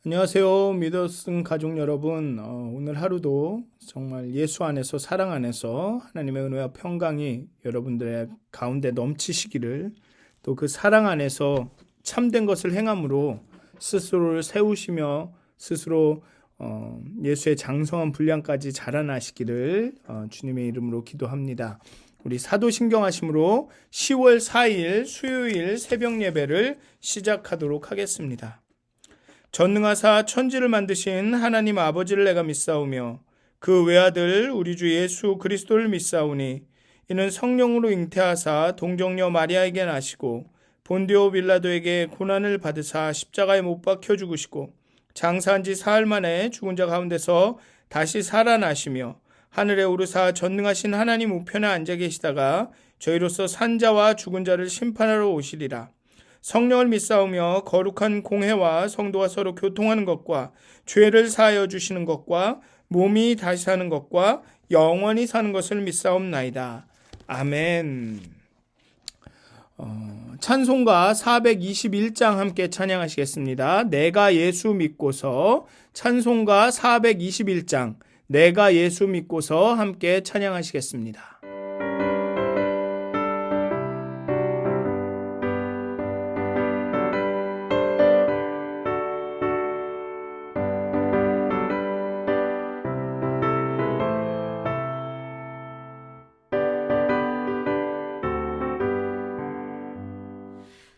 안녕하세요. 믿었은 가족 여러분. 오늘 하루도 정말 예수 안에서 사랑 안에서 하나님의 은혜와 평강이 여러분들의 가운데 넘치시기를, 또 그 사랑 안에서 참된 것을 행함으로 스스로를 세우시며 스스로 예수의 장성한 분량까지 자라나시기를 주님의 이름으로 기도합니다. 우리 사도신경하심으로 10월 4일 수요일 새벽 예배를 시작하도록 하겠습니다. 전능하사 천지를 만드신 하나님 아버지를 내가 믿사오며 그 외아들 우리 주 예수 그리스도를 믿사오니 이는 성령으로 잉태하사 동정녀 마리아에게 나시고 본디오 빌라도에게 고난을 받으사 십자가에 못 박혀 죽으시고 장사한 지 사흘 만에 죽은 자 가운데서 다시 살아나시며 하늘에 오르사 전능하신 하나님 우편에 앉아 계시다가 저희로서 산 자와 죽은 자를 심판하러 오시리라. 성령을 믿사오며 거룩한 공회와 성도가 서로 교통하는 것과 죄를 사하여 주시는 것과 몸이 다시 사는 것과 영원히 사는 것을 믿사옵나이다. 아멘. 찬송가 421장 함께 찬양하시겠습니다. 내가 예수 믿고서, 찬송가 421장 내가 예수 믿고서 함께 찬양하시겠습니다.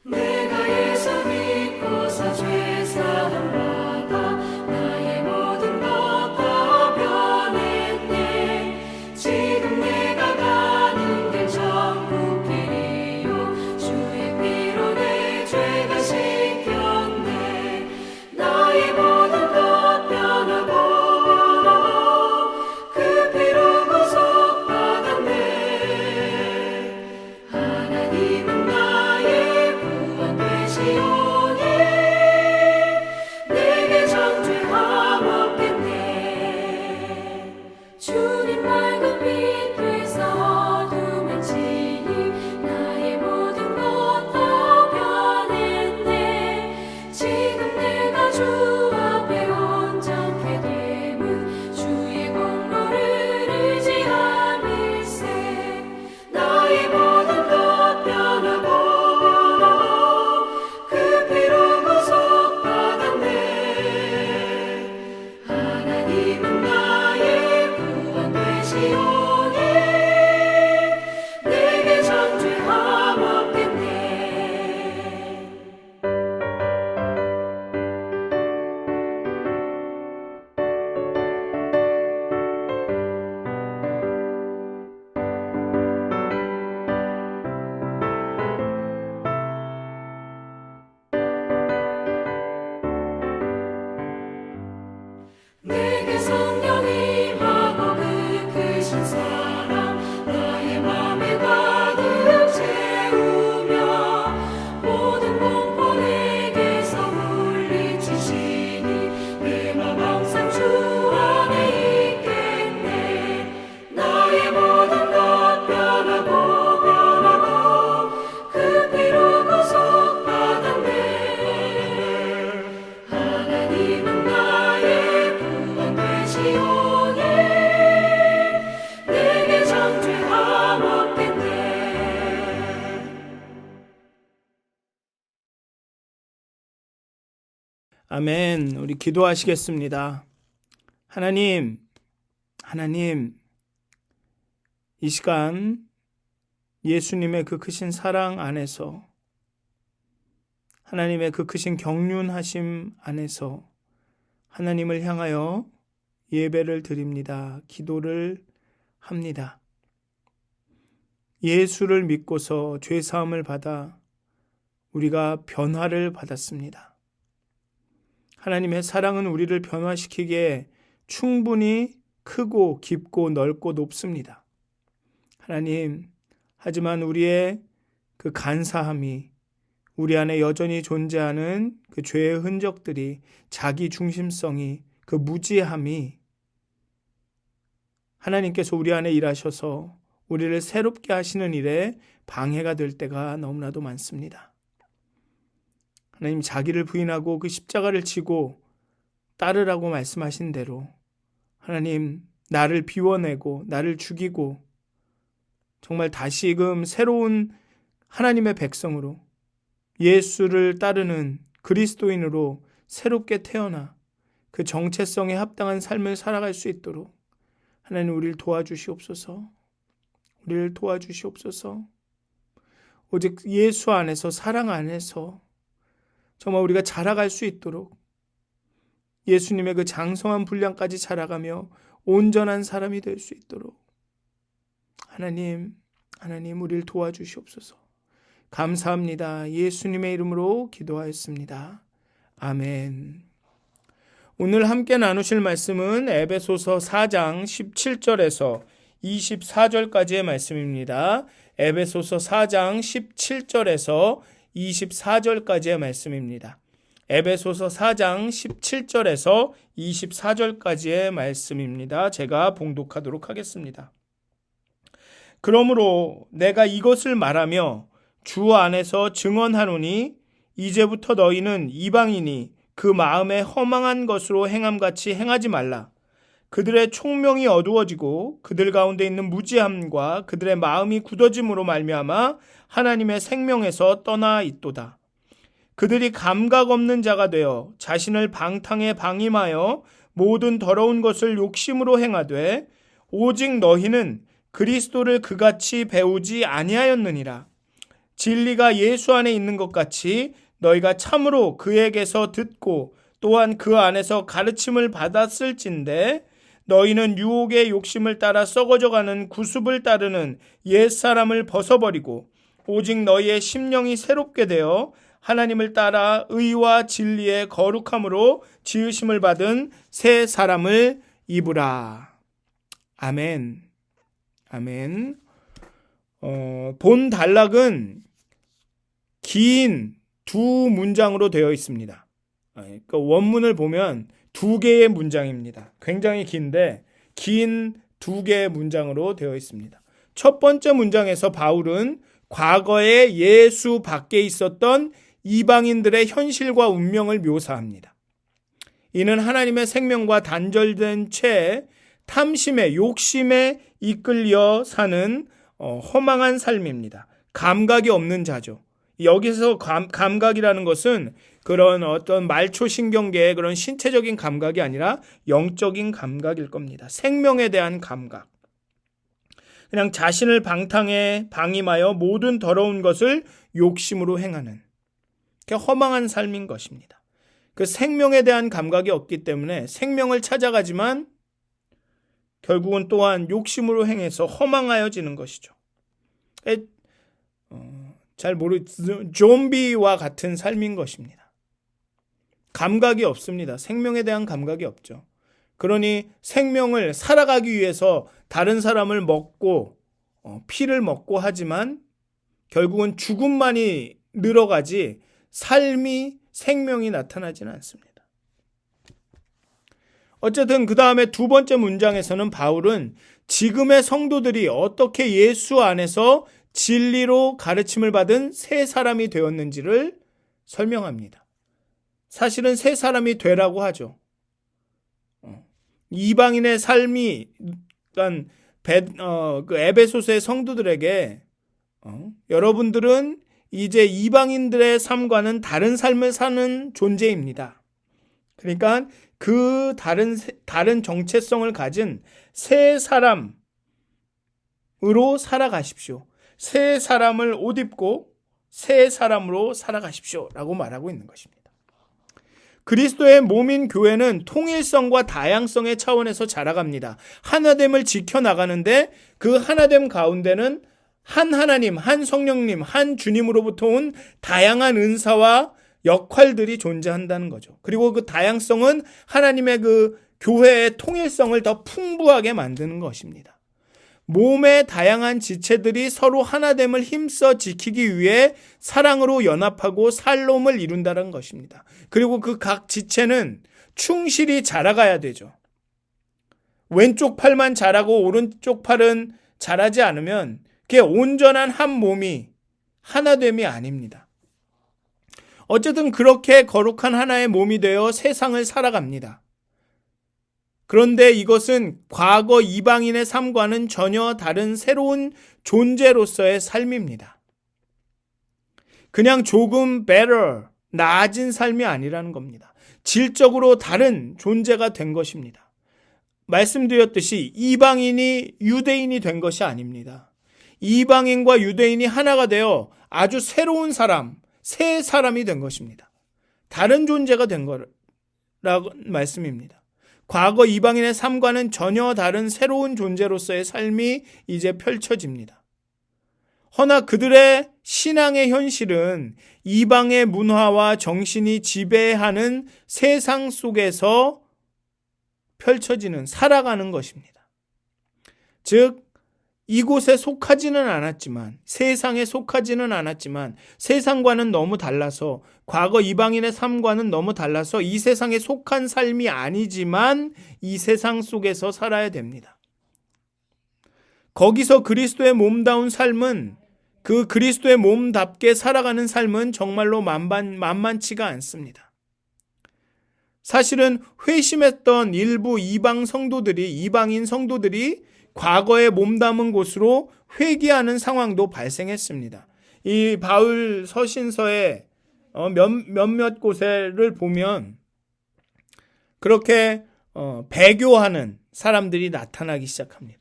내가 예수 믿고서 죄사함 받아 나의 모든 것 다 변했네. 지금 내가 가는 길 천국 길이요 주의 피로 내 죄가 씻겼네. 나의 모든 것 변하고 그 피로 구속받았네. 하나님은 나의 구원 되시오니 내게 정죄함 없겠네. 주님 맑은 빛 되사 어둠을 지니 나의 모든 것 다 변했네. 지금 내가 주 앞에 온전케 됨은 주의 공로를 의지함일세. 나의 모든 것 변하고 그 피로 구속받았네. 하나님은 나의 구원 되시오니 내게 정죄함 없겠네. 내게 성령이 임하고 그 크신 사랑 나의 맘에 가득 채우며 모든 공포 내게서 물리치시니 내 맘 항상 주 안에 있겠네. 나의 모든 것 변하고 그 피로 구속받았네. 하나님은 나의 구원 되시오니 내게 정죄함 없겠네. 아멘. 우리 기도하시겠습니다. 하나님, 이 시간 예수님의 그 크신 사랑 안에서, 하나님의 그 크신 경륜하심 안에서 하나님을 향하여 예배를 드립니다. 기도를 합니다. 예수를 믿고서 죄사함을 받아 우리가 변화를 받았습니다. 하나님의 사랑은 우리를 변화시키기에 충분히 크고 깊고 넓고 높습니다. 하나님, 하지만 우리의 그 간사함이, 우리 안에 여전히 존재하는 그 죄의 흔적들이, 자기 중심성이, 그 무지함이 하나님께서 우리 안에 일하셔서 우리를 새롭게 하시는 일에 방해가 될 때가 너무나도 많습니다. 하나님, 자기를 부인하고 그 십자가를 지고 따르라고 말씀하신 대로 하나님 나를 비워내고 나를 죽이고 정말 다시금 새로운 하나님의 백성으로 예수를 따르는 그리스도인으로 새롭게 태어나 그 정체성에 합당한 삶을 살아갈 수 있도록 하나님 우리를 도와주시옵소서. 우리를 도와주시옵소서. 오직 예수 안에서 사랑 안에서 정말 우리가 자라갈 수 있도록 예수님의 그 장성한 분량까지 자라가며 온전한 사람이 될 수 있도록 하나님 우리를 도와주시옵소서. 감사합니다. 예수님의 이름으로 기도하였습니다. 아멘. 오늘 함께 나누실 말씀은 에베소서 4장 17절에서 24절까지의 말씀입니다. 에베소서 4장 17절에서 24절까지의 말씀입니다. 에베소서 4장 17절에서 24절까지의 말씀입니다. 제가 봉독하도록 하겠습니다. 그러므로 내가 이것을 말하며 주 안에서 증언하노니 이제부터 너희는 이방인이 그 마음에 허망한 것으로 행함같이 행하지 말라. 그들의 총명이 어두워지고 그들 가운데 있는 무지함과 그들의 마음이 굳어짐으로 말미암아 하나님의 생명에서 떠나 있도다. 그들이 감각 없는 자가 되어 자신을 방탕에 방임하여 모든 더러운 것을 욕심으로 행하되 오직 너희는 그리스도를 그같이 배우지 아니하였느니라. 진리가 예수 안에 있는 것 같이 너희가 참으로 그에게서 듣고 또한 그 안에서 가르침을 받았을진데 너희는 유혹의 욕심을 따라 썩어져가는 구습을 따르는 옛사람을 벗어버리고 오직 너희의 심령이 새롭게 되어 하나님을 따라 의와 진리의 거룩함으로 지으심을 받은 새 사람을 입으라. 아멘. 아멘. 본 단락은 긴 두 문장으로 되어 있습니다. 그러니까 원문을 보면 두 개의 문장입니다. 굉장히 긴데 긴 두 개의 문장으로 되어 있습니다. 첫 번째 문장에서 바울은 과거에 예수 밖에 있었던 이방인들의 현실과 운명을 묘사합니다. 이는 하나님의 생명과 단절된 채 탐심에 욕심에 이끌려 사는 허망한 삶입니다. 감각이 없는 자죠. 여기서 감각이라는 것은 그런 어떤 말초신경계의 그런 신체적인 감각이 아니라 영적인 감각일 겁니다. 생명에 대한 감각. 그냥 자신을 방탕에 방임하여 모든 더러운 것을 욕심으로 행하는 허망한 삶인 것입니다. 그 생명에 대한 감각이 없기 때문에 생명을 찾아가지만 결국은 또한 욕심으로 행해서 허망하여지는 것이죠. 좀비와 같은 삶인 것입니다. 감각이 없습니다. 생명에 대한 감각이 없죠. 그러니 생명을 살아가기 위해서 다른 사람을 먹고 피를 먹고 하지만 결국은 죽음만이 늘어가지 삶이 생명이 나타나지는 않습니다. 어쨌든 그 다음에 두 번째 문장에서는 바울은 지금의 성도들이 어떻게 예수 안에서 진리로 가르침을 받은 새 사람이 되었는지를 설명합니다. 사실은 새 사람이 되라고 하죠. 이방인의 삶이 그러니까 그 에베소서의 성도들에게 여러분들은 이제 이방인들의 삶과는 다른 삶을 사는 존재입니다. 그러니까 그 다른 정체성을 가진 새 사람으로 살아가십시오. 새 사람을 옷 입고 새 사람으로 살아가십시오 라고 말하고 있는 것입니다. 그리스도의 몸인 교회는 통일성과 다양성의 차원에서 자라갑니다. 하나됨을 지켜나가는데 그 하나됨 가운데는 한 하나님, 한 성령님, 한 주님으로부터 온 다양한 은사와 역할들이 존재한다는 거죠. 그리고 그 다양성은 하나님의 그 교회의 통일성을 더 풍부하게 만드는 것입니다. 몸의 다양한 지체들이 서로 하나됨을 힘써 지키기 위해 사랑으로 연합하고 살롬을 이룬다는 것입니다. 그리고 그 각 지체는 충실히 자라가야 되죠. 왼쪽 팔만 자라고 오른쪽 팔은 자라지 않으면 그게 온전한 한 몸이 하나됨이 아닙니다. 어쨌든 그렇게 거룩한 하나의 몸이 되어 세상을 살아갑니다. 그런데 이것은 과거 이방인의 삶과는 전혀 다른 새로운 존재로서의 삶입니다. 그냥 조금 better, 나아진 삶이 아니라는 겁니다. 질적으로 다른 존재가 된 것입니다. 말씀드렸듯이 이방인이 유대인이 된 것이 아닙니다. 이방인과 유대인이 하나가 되어 아주 새로운 사람, 새 사람이 된 것입니다. 다른 존재가 된 거라고 말씀입니다. 과거 이방인의 삶과는 전혀 다른 새로운 존재로서의 삶이 이제 펼쳐집니다. 허나 그들의 신앙의 현실은 이방의 문화와 정신이 지배하는 세상 속에서 펼쳐지는, 살아가는 것입니다. 즉, 이곳에 속하지는 않았지만, 세상에 속하지는 않았지만, 세상과는 너무 달라서, 과거 이방인의 삶과는 너무 달라서 이 세상에 속한 삶이 아니지만 이 세상 속에서 살아야 됩니다. 거기서 그리스도의 몸다운 삶은, 그 그리스도의 몸답게 살아가는 삶은 정말로 만만치가 않습니다. 사실은 회심했던 일부 이방인 성도들이 과거에 몸담은 곳으로 회귀하는 상황도 발생했습니다. 이 바울 서신서의 몇몇 곳을 보면 그렇게 배교하는 사람들이 나타나기 시작합니다.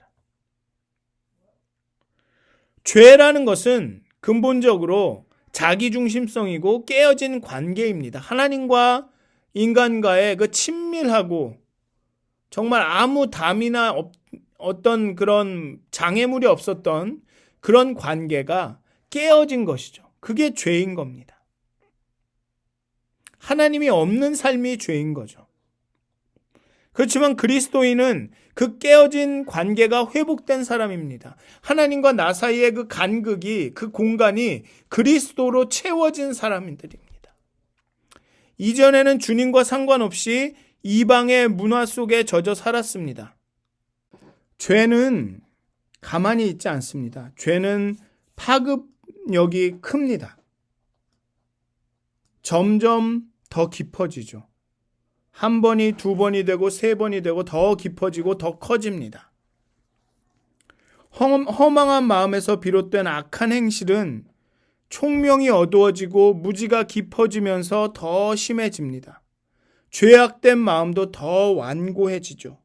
죄라는 것은 근본적으로 자기중심성이고 깨어진 관계입니다. 하나님과 인간과의 그 친밀하고 정말 아무 담이나 어떤 그런 장애물이 없었던 그런 관계가 깨어진 것이죠. 그게 죄인 겁니다. 하나님이 없는 삶이 죄인 거죠. 그렇지만 그리스도인은 그 깨어진 관계가 회복된 사람입니다. 하나님과 나 사이의 그 간극이, 그 공간이 그리스도로 채워진 사람들입니다. 이전에는 주님과 상관없이 이방의 문화 속에 젖어 살았습니다. 죄는 가만히 있지 않습니다. 죄는 파급력이 큽니다. 점점 더 깊어지죠. 한 번이 두 번이 되고 세 번이 되고 더 깊어지고 더 커집니다. 허망한 마음에서 비롯된 악한 행실은 총명이 어두워지고 무지가 깊어지면서 더 심해집니다. 죄악된 마음도 더 완고해지죠.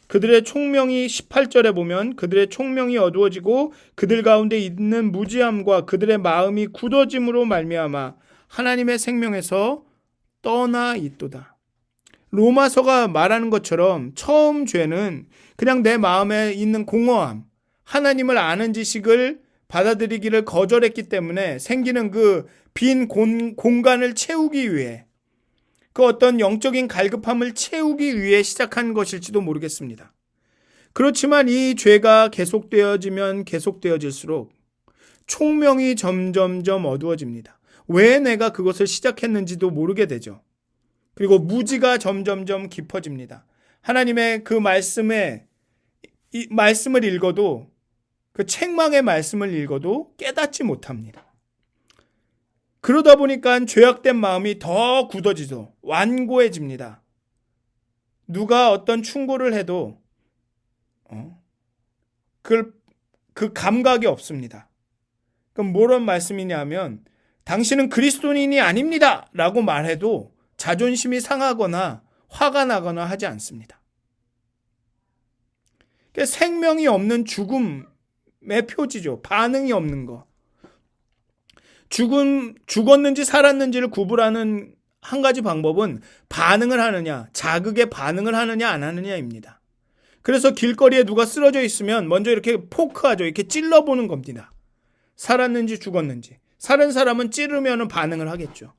그들의 총명이 18절에 보면 그들의 총명이 어두워지고 그들 가운데 있는 무지함과 그들의 마음이 굳어짐으로 말미암아 하나님의 생명에서 떠나 있도다. 로마서가 말하는 것처럼 처음 죄는 그냥 내 마음에 있는 공허함, 하나님을 아는 지식을 받아들이기를 거절했기 때문에 생기는 그 빈 공간을 채우기 위해, 그 어떤 영적인 갈급함을 채우기 위해 시작한 것일지도 모르겠습니다. 그렇지만 이 죄가 계속되어질수록 총명이 점점점 어두워집니다. 왜 내가 그것을 시작했는지도 모르게 되죠. 그리고 무지가 점점점 깊어집니다. 하나님의 그 말씀을 읽어도, 그 책망의 말씀을 읽어도 깨닫지 못합니다. 그러다 보니까 죄악된 마음이 더 굳어지죠. 완고해집니다. 누가 어떤 충고를 해도 그 감각이 없습니다. 그럼 뭐런 말씀이냐면 당신은 그리스도인이 아닙니다 라고 말해도 자존심이 상하거나 화가 나거나 하지 않습니다. 생명이 없는 죽음의 표지죠. 반응이 없는 거. 죽었는지 살았는지를 구분하는 한 가지 방법은 반응을 하느냐, 자극에 반응을 하느냐 안 하느냐입니다. 그래서 길거리에 누가 쓰러져 있으면 먼저 이렇게 포크하죠. 이렇게 찔러보는 겁니다. 살았는지 죽었는지. 살은 사람은 찌르면 반응을 하겠죠.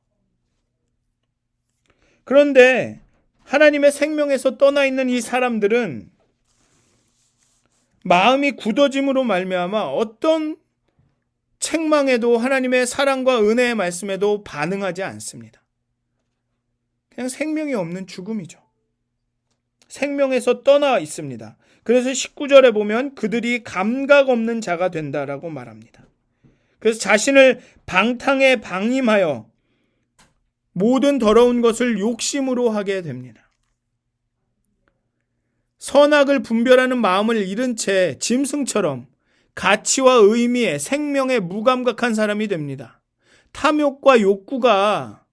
그런데 하나님의 생명에서 떠나 있는 이 사람들은 마음이 굳어짐으로 말미암아 어떤 책망에도 하나님의 사랑과 은혜의 말씀에도 반응하지 않습니다. 그냥 생명이 없는 죽음이죠. 생명에서 떠나 있습니다. 그래서 19절에 보면 그들이 감각 없는 자가 된다라고 말합니다. 그래서 자신을 방탕에 방임하여 모든 더러운 것을 욕심으로 하게 됩니다. 선악을 분별하는 마음을 잃은 채 짐승처럼 가치와 의미에 생명에 무감각한 사람이 됩니다. 탐욕과 욕구가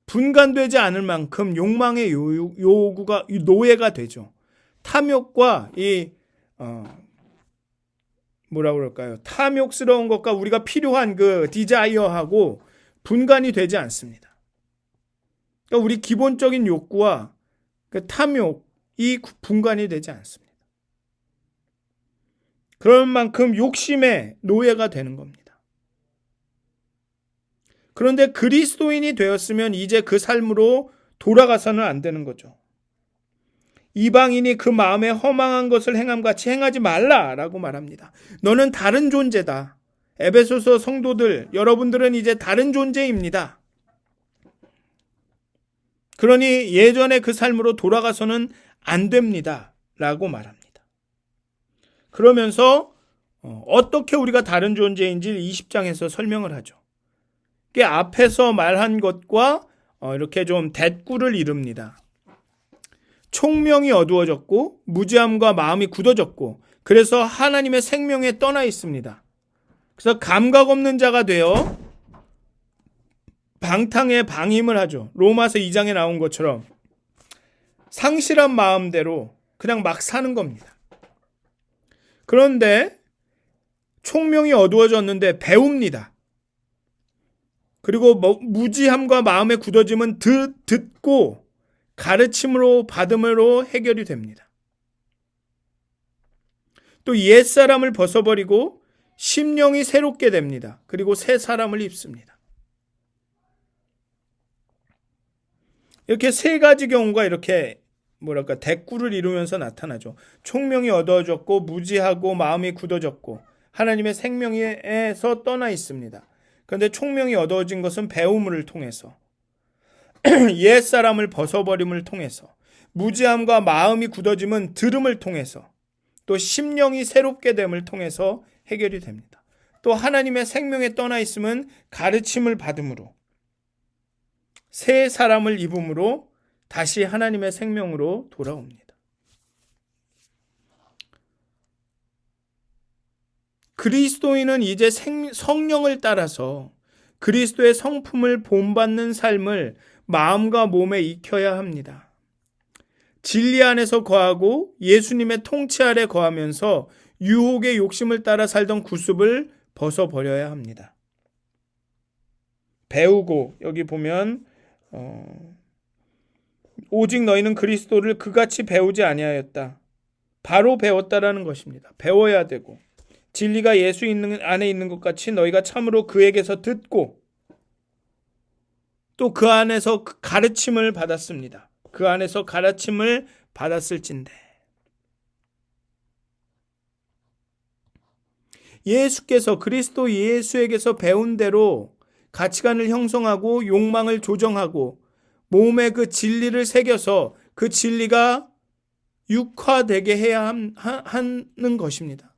분간되지 않을 만큼 욕망의 요구가 노예가 되죠. 탐욕과 탐욕스러운 것과 우리가 필요한 그 디자이어하고 분간이 되지 않습니다. 그러니까 우리 기본적인 욕구와 그 탐욕이 분간이 되지 않습니다. 그럴 만큼 욕심의 노예가 되는 겁니다. 그런데 그리스도인이 되었으면 이제 그 삶으로 돌아가서는 안 되는 거죠. 이방인이 그 마음에 허망한 것을 행함같이 행하지 말라라고 말합니다. 너는 다른 존재다. 에베소서 성도들, 여러분들은 이제 다른 존재입니다. 그러니 예전의 그 삶으로 돌아가서는 안 됩니다. 라고 말합니다. 그러면서 어떻게 우리가 다른 존재인지 20장에서 설명을 하죠. 그 앞에서 말한 것과 이렇게 좀 대꾸를 이룹니다. 총명이 어두워졌고 무지함과 마음이 굳어졌고 그래서 하나님의 생명에 떠나 있습니다. 그래서 감각 없는 자가 되어 방탕에 방임을 하죠. 로마서 2장에 나온 것처럼 상실한 마음대로 그냥 막 사는 겁니다. 그런데 총명이 어두워졌는데 배웁니다. 그리고 무지함과 마음의 굳어짐은 듣고 가르침으로 받음으로 해결이 됩니다. 또 옛사람을 벗어버리고 심령이 새롭게 됩니다. 그리고 새 사람을 입습니다. 이렇게 세 가지 경우가 이렇게 대꾸를 이루면서 나타나죠. 총명이 어두워졌고 무지하고 마음이 굳어졌고 하나님의 생명에서 떠나 있습니다. 그런데 총명이 어두워진 것은 배움을 통해서 옛사람을 벗어버림을 통해서 무지함과 마음이 굳어짐은 들음을 통해서 또 심령이 새롭게 됨을 통해서 해결이 됩니다. 또 하나님의 생명에 떠나 있음은 가르침을 받음으로 새 사람을 입음으로 다시 하나님의 생명으로 돌아옵니다. 그리스도인은 이제 성령을 따라서 그리스도의 성품을 본받는 삶을 마음과 몸에 익혀야 합니다. 진리 안에서 거하고 예수님의 통치 아래 거하면서 유혹의 욕심을 따라 살던 구습을 벗어버려야 합니다. 배우고 여기 보면 오직 너희는 그리스도를 그같이 배우지 아니하였다. 바로 배웠다라는 것입니다. 배워야 되고 진리가 예수 안에 있는 것 같이 너희가 참으로 그에게서 듣고 또 그 안에서 가르침을 받았습니다. 그 안에서 가르침을 받았을진데 예수께서 그리스도 예수에게서 배운 대로 가치관을 형성하고 욕망을 조정하고 몸에 그 진리를 새겨서 그 진리가 육화되게 해야 하는 것입니다.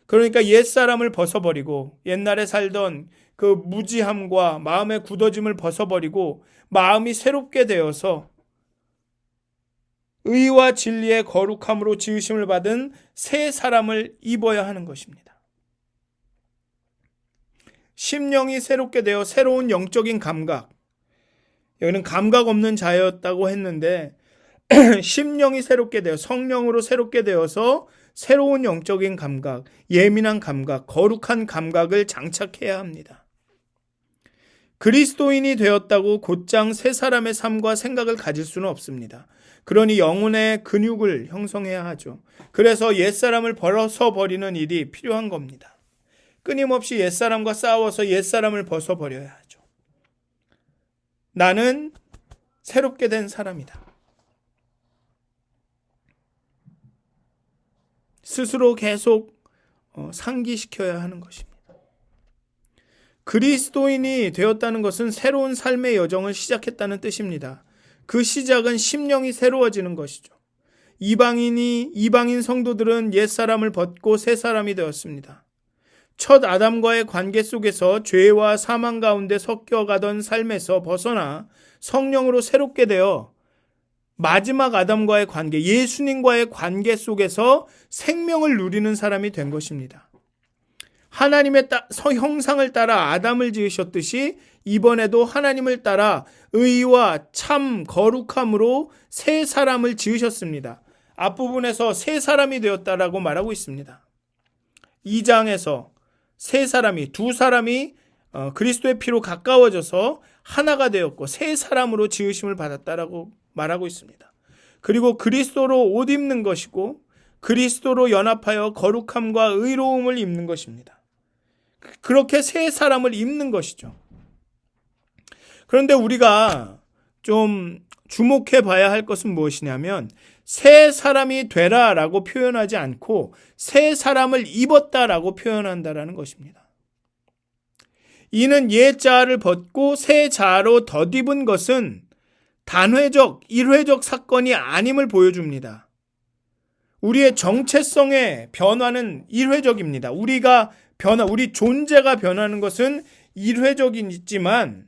그러니까 옛사람을 벗어버리고 옛날에 살던 그 무지함과 마음의 굳어짐을 벗어버리고 마음이 새롭게 되어서 의와 진리의 거룩함으로 지으심을 받은 새 사람을 입어야 하는 것입니다. 심령이 새롭게 되어 새로운 영적인 감각, 여기는 감각 없는 자였다고 했는데 심령이 새롭게 되어 성령으로 새롭게 되어서 새로운 영적인 감각, 예민한 감각, 거룩한 감각을 장착해야 합니다. 그리스도인이 되었다고 곧장 새 사람의 삶과 생각을 가질 수는 없습니다. 그러니 영혼의 근육을 형성해야 하죠. 그래서 옛사람을 벗어버리는 일이 필요한 겁니다. 끊임없이 옛사람과 싸워서 옛사람을 벗어버려야 하죠. 나는 새롭게 된 사람이다. 스스로 계속 상기시켜야 하는 것입니다. 그리스도인이 되었다는 것은 새로운 삶의 여정을 시작했다는 뜻입니다. 그 시작은 심령이 새로워지는 것이죠. 이방인 성도들은 옛사람을 벗고 새 사람이 되었습니다. 첫 아담과의 관계 속에서 죄와 사망 가운데 섞여가던 삶에서 벗어나 성령으로 새롭게 되어 마지막 아담과의 관계, 예수님과의 관계 속에서 생명을 누리는 사람이 된 것입니다. 하나님의 형상을 따라 아담을 지으셨듯이 이번에도 하나님을 따라 의와 참 거룩함으로 새 사람을 지으셨습니다. 앞부분에서 새 사람이 되었다라고 말하고 있습니다. 2장에서 세 사람이, 두 사람이 그리스도의 피로 가까워져서 하나가 되었고 새 사람으로 지으심을 받았다라고 말하고 있습니다. 그리고 그리스도로 옷 입는 것이고 그리스도로 연합하여 거룩함과 의로움을 입는 것입니다. 그렇게 새 사람을 입는 것이죠. 그런데 우리가 좀 주목해 봐야 할 것은 무엇이냐면 새 사람이 되라라고 표현하지 않고 새 사람을 입었다라고 표현한다라는 것입니다. 이는 옛 자를 벗고 새 자로 덧입은 것은 단회적, 일회적 사건이 아님을 보여줍니다. 우리의 정체성의 변화는 일회적입니다. 우리 존재가 변하는 것은 일회적이지만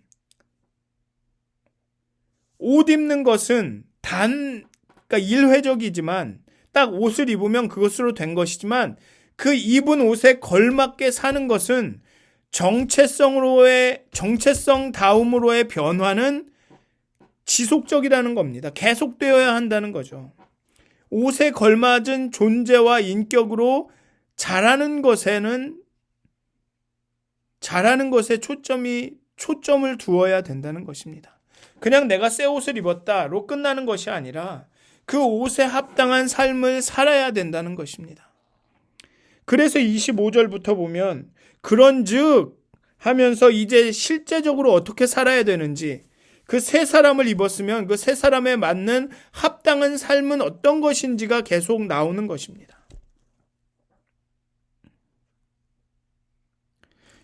옷 입는 것은 그러니까 일회적이지만 딱 옷을 입으면 그것으로 된 것이지만 그 입은 옷에 걸맞게 사는 것은 정체성 다음으로의 변화는 지속적이라는 겁니다. 계속되어야 한다는 거죠. 옷에 걸맞은 존재와 인격으로 자라는 것에 초점을 두어야 된다는 것입니다. 그냥 내가 새 옷을 입었다로 끝나는 것이 아니라 그 옷에 합당한 삶을 살아야 된다는 것입니다. 그래서 25절부터 보면 그런즉 하면서 이제 실제적으로 어떻게 살아야 되는지, 그 새 사람을 입었으면 그 새 사람에 맞는 합당한 삶은 어떤 것인지가 계속 나오는 것입니다.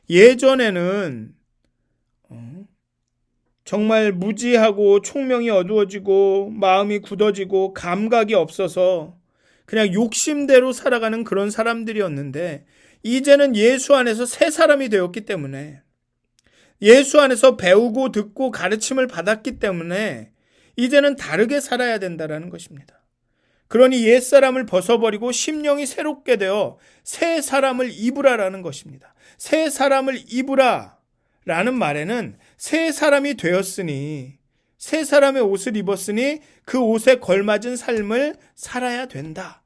예전에는 정말 무지하고 총명이 어두워지고 마음이 굳어지고 감각이 없어서 그냥 욕심대로 살아가는 그런 사람들이었는데 이제는 예수 안에서 새 사람이 되었기 때문에, 예수 안에서 배우고 듣고 가르침을 받았기 때문에 이제는 다르게 살아야 된다는 것입니다. 그러니 옛사람을 벗어버리고 심령이 새롭게 되어 새 사람을 입으라라는 것입니다. 새 사람을 입으라라는 말에는 새 사람이 되었으니, 새 사람의 옷을 입었으니 그 옷에 걸맞은 삶을 살아야 된다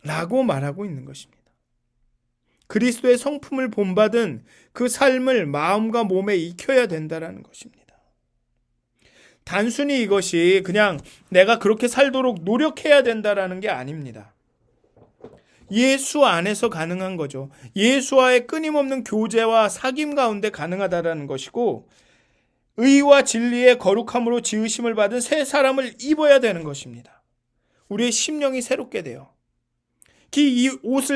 라고 말하고 있는 것입니다. 그리스도의 성품을 본받은 그 삶을 마음과 몸에 익혀야 된다는 것입니다. 단순히 이것이 그냥 내가 그렇게 살도록 노력해야 된다는 게 아닙니다. 예수 안에서 가능한 거죠. 예수와의 끊임없는 교제와 사귐 가운데 가능하다는 것이고, 의와 진리의 거룩함으로 지으심을 받은 새 사람을 입어야 되는 것입니다. 우리의 심령이 새롭게 돼요. 이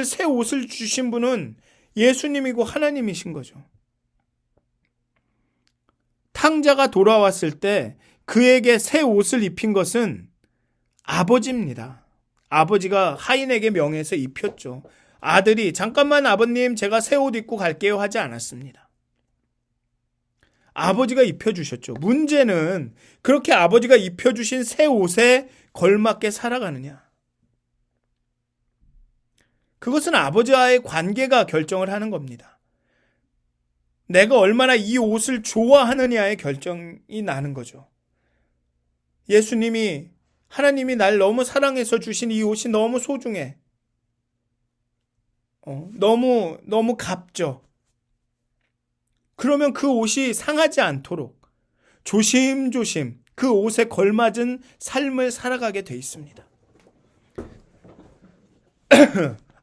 새 옷을 주신 분은 예수님이고 하나님이신 거죠. 탕자가 돌아왔을 때 그에게 새 옷을 입힌 것은 아버지입니다. 아버지가 하인에게 명해서 입혔죠. 아들이 잠깐만 아버님 제가 새 옷 입고 갈게요 하지 않았습니다. 아버지가 입혀주셨죠. 문제는 그렇게 아버지가 입혀주신 새 옷에 걸맞게 살아가느냐. 그것은 아버지와의 관계가 결정을 하는 겁니다. 내가 얼마나 이 옷을 좋아하느냐의 결정이 나는 거죠. 하나님이 날 너무 사랑해서 주신 이 옷이 너무 소중해. 너무 값져. 그러면 그 옷이 상하지 않도록 조심조심 그 옷에 걸맞은 삶을 살아가게 돼 있습니다.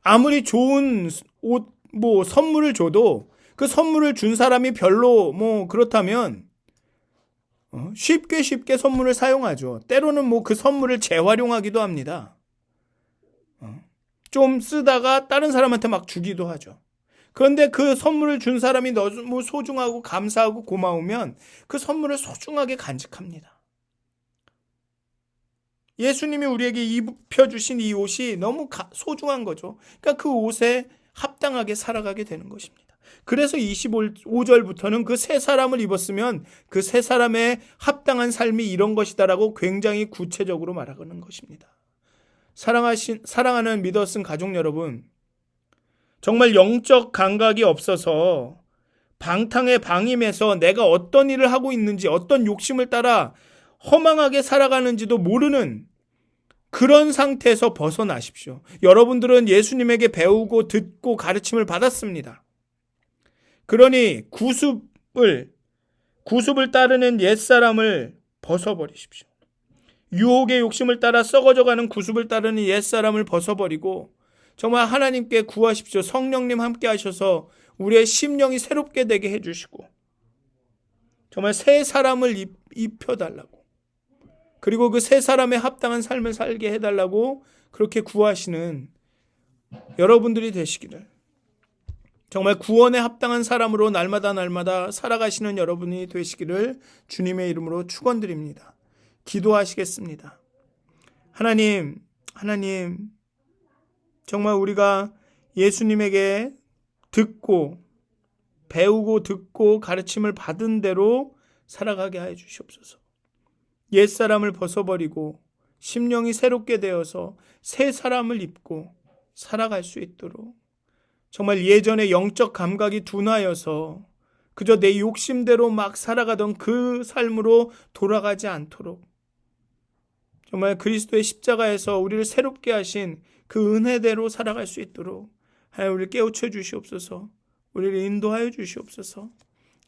아무리 좋은 옷, 선물을 줘도 그 선물을 준 사람이 별로 그렇다면 쉽게 선물을 사용하죠. 때로는 그 선물을 재활용하기도 합니다. 좀 쓰다가 다른 사람한테 막 주기도 하죠. 그런데 그 선물을 준 사람이 너무 소중하고 감사하고 고마우면 그 선물을 소중하게 간직합니다. 예수님이 우리에게 입혀주신 이 옷이 너무 소중한 거죠. 그러니까 그 옷에 합당하게 살아가게 되는 것입니다. 그래서 25절부터는 그 새 사람을 입었으면 그 새 사람의 합당한 삶이 이런 것이다라고 굉장히 구체적으로 말하는 것입니다. 사랑하는 믿었은 가족 여러분, 정말 영적 감각이 없어서 방탕에 방임해서 내가 어떤 일을 하고 있는지, 어떤 욕심을 따라 허망하게 살아가는지도 모르는 그런 상태에서 벗어나십시오. 여러분들은 예수님에게 배우고 듣고 가르침을 받았습니다. 그러니 구습을 따르는 옛사람을 벗어버리십시오. 유혹의 욕심을 따라 썩어져가는 구습을 따르는 옛사람을 벗어버리고 정말 하나님께 구하십시오. 성령님 함께 하셔서 우리의 심령이 새롭게 되게 해주시고 정말 새 사람을 입혀달라고, 그리고 그 새 사람의 합당한 삶을 살게 해달라고 그렇게 구하시는 여러분들이 되시기를, 정말 구원에 합당한 사람으로 날마다 살아가시는 여러분이 되시기를 주님의 이름으로 축원드립니다. 기도하시겠습니다. 하나님, 정말 우리가 예수님에게 배우고 듣고 가르침을 받은 대로 살아가게 하여 주시옵소서. 옛사람을 벗어버리고 심령이 새롭게 되어서 새 사람을 입고 살아갈 수 있도록, 정말 예전에 영적 감각이 둔하여서 그저 내 욕심대로 막 살아가던 그 삶으로 돌아가지 않도록, 정말 그리스도의 십자가에서 우리를 새롭게 하신 그 은혜대로 살아갈 수 있도록 하나님 우리를 깨우쳐 주시옵소서. 우리를 인도하여 주시옵소서.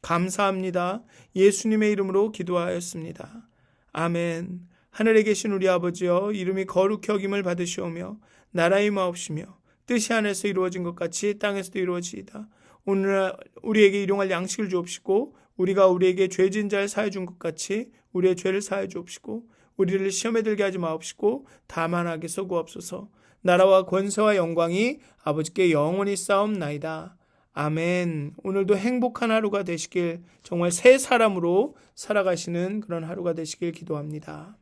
감사합니다. 예수님의 이름으로 기도하였습니다. 아멘. 하늘에 계신 우리 아버지여, 이름이 거룩히 여김을 받으시오며 나라의 마옵시며 뜻이 하늘에서 이루어진 것 같이 땅에서도 이루어지이다. 오늘 우리에게 일용할 양식을 주옵시고 우리가 우리에게 죄진 자를 사해 준 것 같이 우리의 죄를 사해 주옵시고 우리를 시험에 들게 하지 마옵시고 다만 악에서 구하옵소서. 나라와 권세와 영광이 아버지께 영원히 쌓옵나이다. 아멘. 오늘도 행복한 하루가 되시길, 정말 새 사람으로 살아가시는 그런 하루가 되시길 기도합니다.